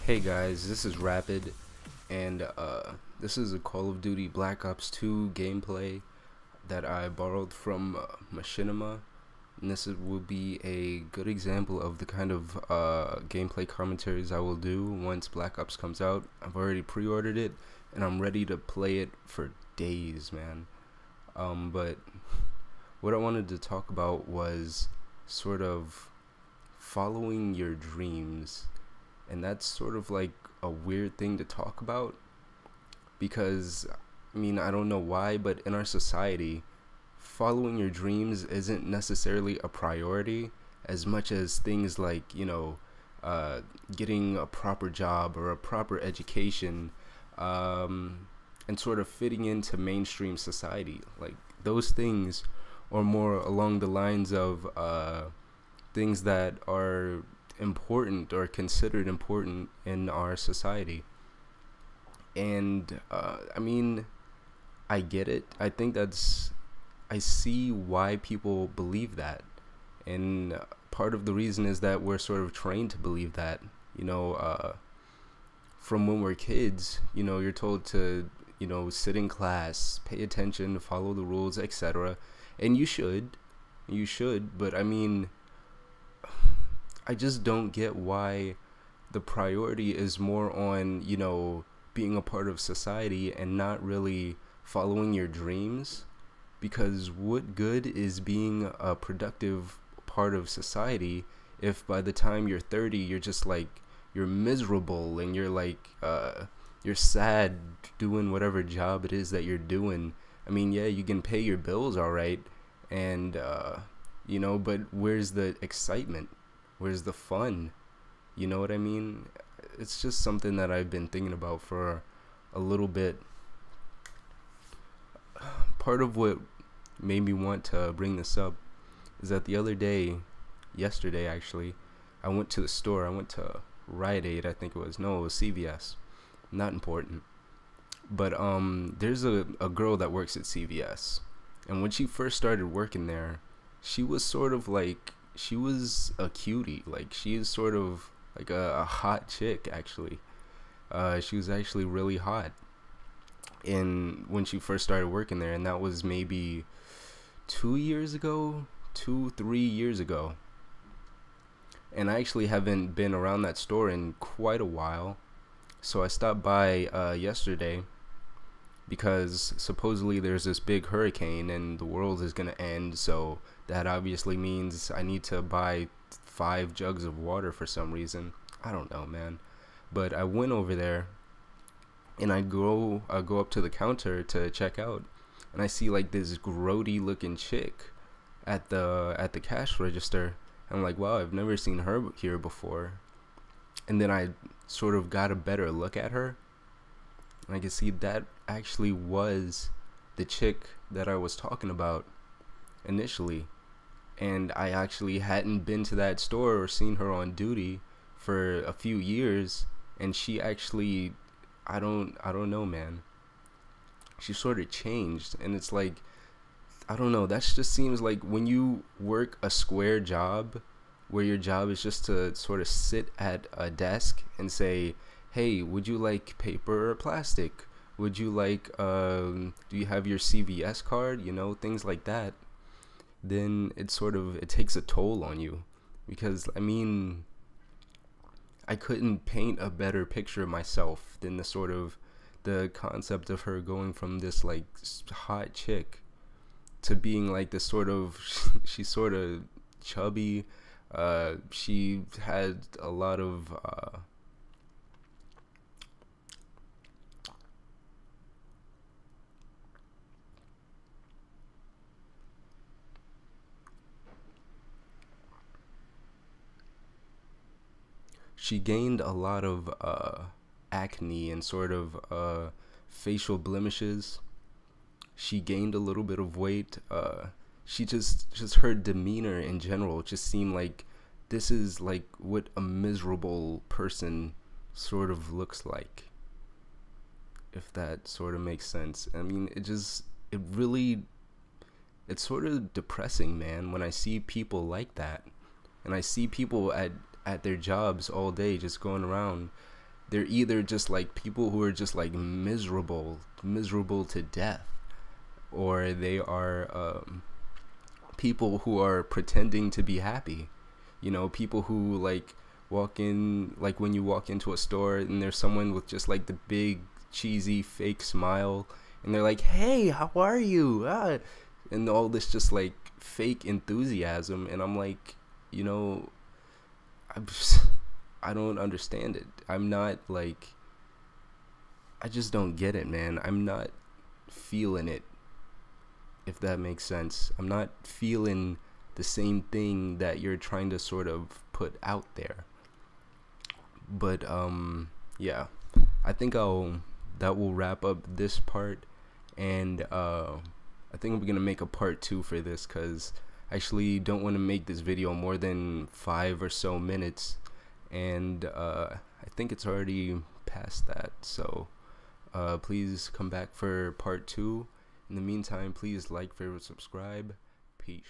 Hey guys, this is Rapid, and this is a Call of Duty Black Ops 2 gameplay that I borrowed from Machinima, and will be a good example of the kind of gameplay commentaries I will do once Black Ops comes out. I've already pre-ordered it, and I'm ready to play it for days, man. But what I wanted to talk about was sort of following your dreams, and that's sort of like a weird thing to talk about because I don't know why, but in our society, following your dreams isn't necessarily a priority as much as things like, getting a proper job or a proper education, and sort of fitting into mainstream society. Like, those things are more along the lines of things that are important or considered important in our society. And I get it. I see why people believe that, and part of the reason is that we're sort of trained to believe that. From when we're kids, you're told to sit in class, pay attention, follow the rules, etc. And you should, but I just don't get why the priority is more on, being a part of society and not really following your dreams. Because what good is being a productive part of society if by the time you're 30, you're just like, you're miserable and you're like, you're sad doing whatever job it is that you're doing. Yeah, you can pay your bills all right, and, but where's the excitement? Where's the fun? You know what I mean? It's just something that I've been thinking about for a little bit. Part of what made me want to bring this up is that yesterday actually, I went to the store. I went to Rite Aid, I think it was. No, it was CVS. Not important. But there's a girl that works at CVS. And when she first started working there, she was sort of like, she was a cutie. Like, she is sort of like a hot chick, actually. She was actually really hot when she first started working there, and that was maybe 3 years ago. And I actually haven't been around that store in quite a while, so I stopped by yesterday because supposedly there's this big hurricane and the world is gonna end, so that obviously means I need to buy 5 jugs of water for some reason. I don't know, man. But I went over there and I go up to the counter to check out, and I see like this grody looking chick at the cash register. I'm like, wow, I've never seen her here before. And then I sort of got a better look at her, and I could see that actually was the chick that I was talking about initially. And I actually hadn't been to that store or seen her on duty for a few years, and she actually, I don't know, man. She sort of changed, and it's like, I don't know, that just seems like when you work a square job where your job is just to sort of sit at a desk and say, hey, would you like paper or plastic? Would you like, do you have your CVS card? Things like that. Then it takes a toll on you, because I couldn't paint a better picture of myself than the concept of her going from this like hot chick to being like this she's sort of chubby. She had a lot of she gained a lot of acne and sort of facial blemishes. She gained a little bit of weight. She just her demeanor in general just seemed like this is like what a miserable person sort of looks like, if that sort of makes sense. It's sort of depressing, man, when I see people like that, and I see people at their jobs all day just going around they're either just like people who are just like miserable to death, or they are people who are pretending to be happy. You know, people who like walk in, like when you walk into a store and there's someone with just like the big cheesy fake smile, and they're like, hey, how are you, and all this just like fake enthusiasm. And I'm like, you know, I don't understand it. I'm not like, I just don't get it, man. I'm not feeling it, if that makes sense. I'm not feeling the same thing that you're trying to sort of put out there. But yeah, I think that will wrap up this part, and I think I'm gonna make a part 2 for this, because I actually don't want to make this video more than 5 or so minutes, and I think it's already past that. So please come back for part 2. In the meantime, please like, favorite, subscribe. Peace.